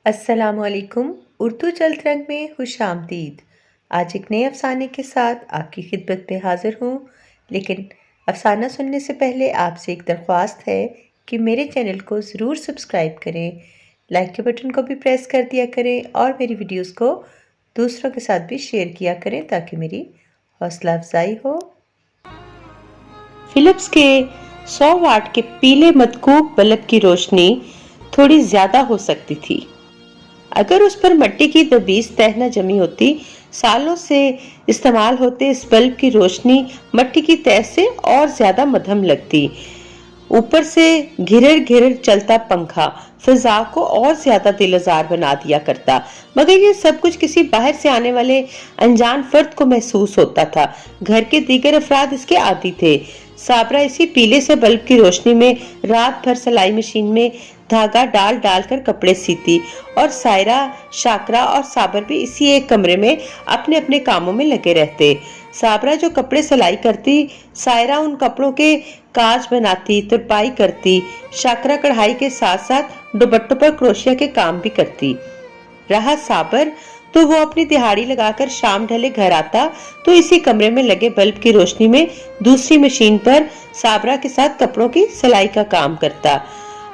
السلام علیکم۔ اردو چلت رنگ میں خوش آمدید۔ آج ایک نئے افسانے کے ساتھ آپ کی خدمت میں حاضر ہوں، لیکن افسانہ سننے سے پہلے آپ سے ایک درخواست ہے کہ میرے چینل کو ضرور سبسکرائب کریں، لائک کے بٹن کو بھی پریس کر دیا کریں اور میری ویڈیوز کو دوسروں کے ساتھ بھی شیئر کیا کریں تاکہ میری حوصلہ افزائی ہو۔ فلپس کے 100 واٹ کے پیلے مدکوب بلب کی روشنی تھوڑی زیادہ ہو سکتی تھی اگر اس پر مٹی کی 20 تہ نہ جمی ہوتی۔ سالوں سے استعمال ہوتے اس بلب کی روشنی مٹی کی تہ سے اور زیادہ مدھم لگتی۔ اوپر سے گھرر گھرر چلتا پنکھا فضا کو اور زیادہ دل آزار بنا دیا کرتا، مگر یہ سب کچھ کسی باہر سے آنے والے انجان فرد کو محسوس ہوتا تھا۔ گھر کے دیگر افراد اس کے عادی تھے۔ صابرہ اسی پیلے سے بلب کی روشنی میں رات بھر سلائی مشین میں دھاگا ڈال ڈال کر کپڑے سیتی، اور سائرہ، شاکرہ اور صابر بھی اسی ایک کمرے میں اپنے اپنے کاموں میں لگے رہتے۔ صابرہ جو کپڑے سلائی کرتی، سائرہ ان کپڑوں کے کاج بناتی، ترپائی کرتی، شاکرہ کڑھائی کے ساتھ ساتھ دوپٹوں پر کروشیا کے کام بھی کرتی۔ رہا صابر تو وہ اپنی دہاڑی لگا کر شام ڈھلے گھر آتا تو اسی کمرے میں لگے بلب کی روشنی میں دوسری مشین پر صابرہ کے ساتھ کپڑوں کی سلائی کا کام کرتا۔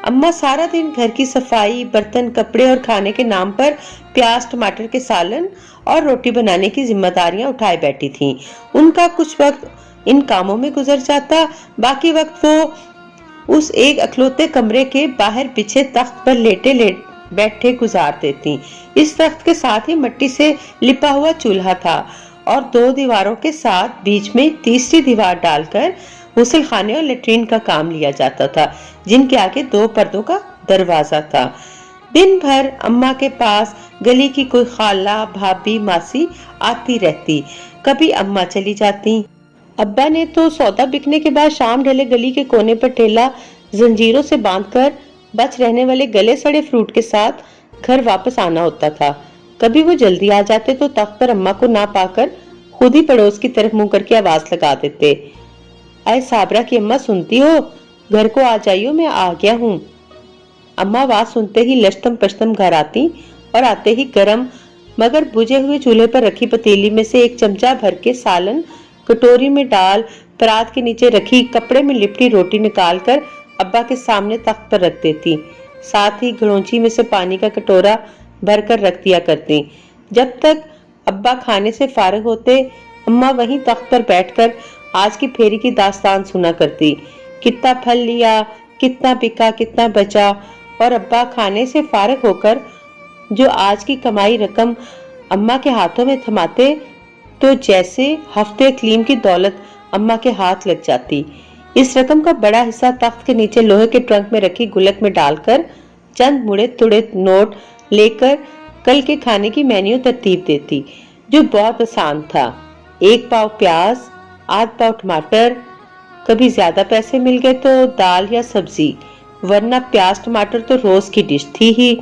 اماں سارا دن گھر کی صفائی، برتن، کپڑے اور کھانے کے نام پر پیاز ٹماٹر کے سالن اور روٹی بنانے کی ذمہ داریاں اٹھائے بیٹھی تھیں۔ ان کا کچھ وقت ان کاموں میں گزر جاتا، باقی وقت وہ اس ایک اکلوتے کمرے کے باہر بچھے تخت پر لیٹے بیٹھے گزار دیتی۔ اس تخت کے ساتھ ہی مٹی سے لپا ہوا چولہا تھا اور 2 دیواروں کے ساتھ بیچ میں تیسری دیوار ڈال کر غسل خانے اور لیٹرین کا کام لیا جاتا تھا، جن کے آگے 2 پردوں کا دروازہ تھا۔ دن بھر اماں کے پاس گلی کی کوئی خالہ، بھابھی، ماسی آتی رہتی، کبھی اماں چلی جاتی۔ ابا نے تو سودا بکنے کے بعد شام ڈھلے گلی کے کونے پر ٹھیلا زنجیروں سے باندھ کر بچ رہنے والے گلے سڑے فروٹ کے ساتھ گھر واپس آنا ہوتا تھا۔ کبھی وہ جلدی آ جاتے تو تخت پر اماں کو نہ پا کر خود ہی پڑوس کی طرف منہ کر کے آواز لگا دیتے، اے صابرہ کی اماں سنتی ہو؟ گھر کو آ جائیو، میں آ گیا ہوں۔ اماں آواز سنتے ہی لشتم پشتم گھر آتی اور آتے ہی گرم مگر بجھے ہوئے چولہے پر رکھی پتیلی میں سے ایک چمچہ بھر کے سالن کٹوری میں ڈال پرات کے نیچے رکھی کپڑے میں لپٹی روٹی نکال کر ابا کے سامنے تخت پر رکھ دیتی، ساتھ ہی گھڑونچی میں سے پانی کا کٹورا بھر کر رکھ دیا کرتی۔ جب تک ابا کھانے سے فارغ ہوتے، اماں وہیں تخت پر بیٹھ کر آج کی پھیری کی داستان سنا کرتی، کتنا پھل لیا، کتنا بکا، کتنا بچا، اور ابا کھانے سے فارغ ہو کر جو آج کی کمائی رقم اماں کے ہاتھوں میں تھماتے تو جیسے ہفتے اقلیم کی دولت اماں کے ہاتھ لگ جاتی۔ اس رقم کا بڑا حصہ تخت کے نیچے لوہے کے ٹرنک میں رکھی گلک میں ڈال کر چند مڑے تڑے نوٹ لے کر کل کے کھانے کی مینیو ترتیب دیتی، جو بہت آسان تھا۔ 1 پاؤ پیاز، آدھ پاؤ ٹماٹر، کبھی زیادہ پیسے مل گئے تو دال یا سبزی، ورنہ پیاز ٹماٹر تو روز کی ڈش تھی ہی۔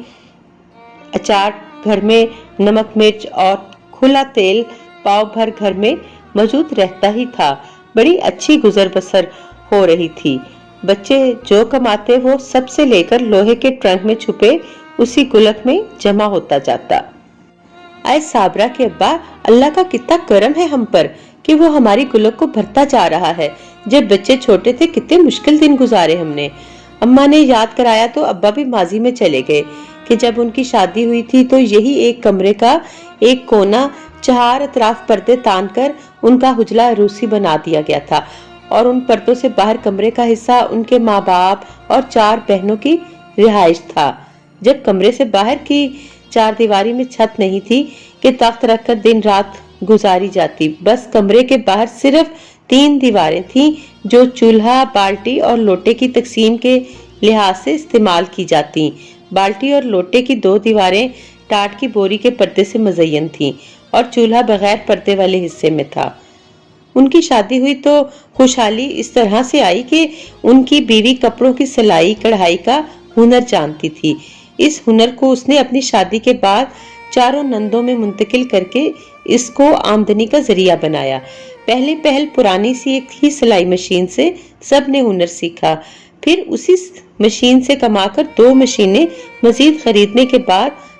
اچار گھر میں، نمک مرچ اور کھلا تیل پاؤ بھر گھر میں موجود رہتا ہی تھا۔ بڑی اچھی گزر بسر ہو رہی تھی۔ بچے جو کماتے وہ سب سے لے کر لوہے کے ٹرنک میں چھپے اسی گلک میں جمع ہوتا جاتا۔ اے صابرہ کے ابا، اللہ کا کتنا کرم ہے ہم پر کہ وہ ہماری گلک کو بھرتا جا رہا ہے۔ جب بچے چھوٹے تھے کتنے مشکل دن گزارے ہم نے۔ اماں نے یاد کرایا تو ابا بھی ماضی میں چلے گئے کہ جب ان کی شادی ہوئی تھی تو یہی ایک کمرے کا ایک کونا 4 اطراف پردے تان کر ان کا حجلہ عروسی بنا دیا گیا تھا، اور ان پردوں سے باہر کمرے کا حصہ ان کے ماں باپ اور 4 بہنوں کی رہائش تھا۔ جب کمرے سے باہر کی 4 دیواری میں چھت نہیں تھی کہ تخت رکھ کر دن رات گزاری جاتی، بس کمرے کے باہر صرف 3 دیواریں تھیں جو چولہا، بالٹی اور لوٹے کی تقسیم کے لحاظ سے استعمال کی جاتی۔ بالٹی اور لوٹے کی 2 دیواریں ٹاٹ کی بوری کے پردے سے مزین تھیں اور چولہا بغیر پردے والے حصے میں تھا۔ ان کی شادی ہوئی تو خوشحالی اس طرح سے آئی کہ ان کی بیوی کپڑوں کی سلائی کڑھائی کا ہنر جانتی تھی۔ اس ہنر کو اس نے اپنی شادی کے بعد 4 نندوں میں منتقل کر کے اس کو آمدنی کا ذریعہ بنایا۔ پہل پرانی سی ایک ہی سلائی مشین سے سب نے ہنر سیکھا، پھر اسی مشین سے کما کر 2 مشینیں مزید خریدنے کے بعد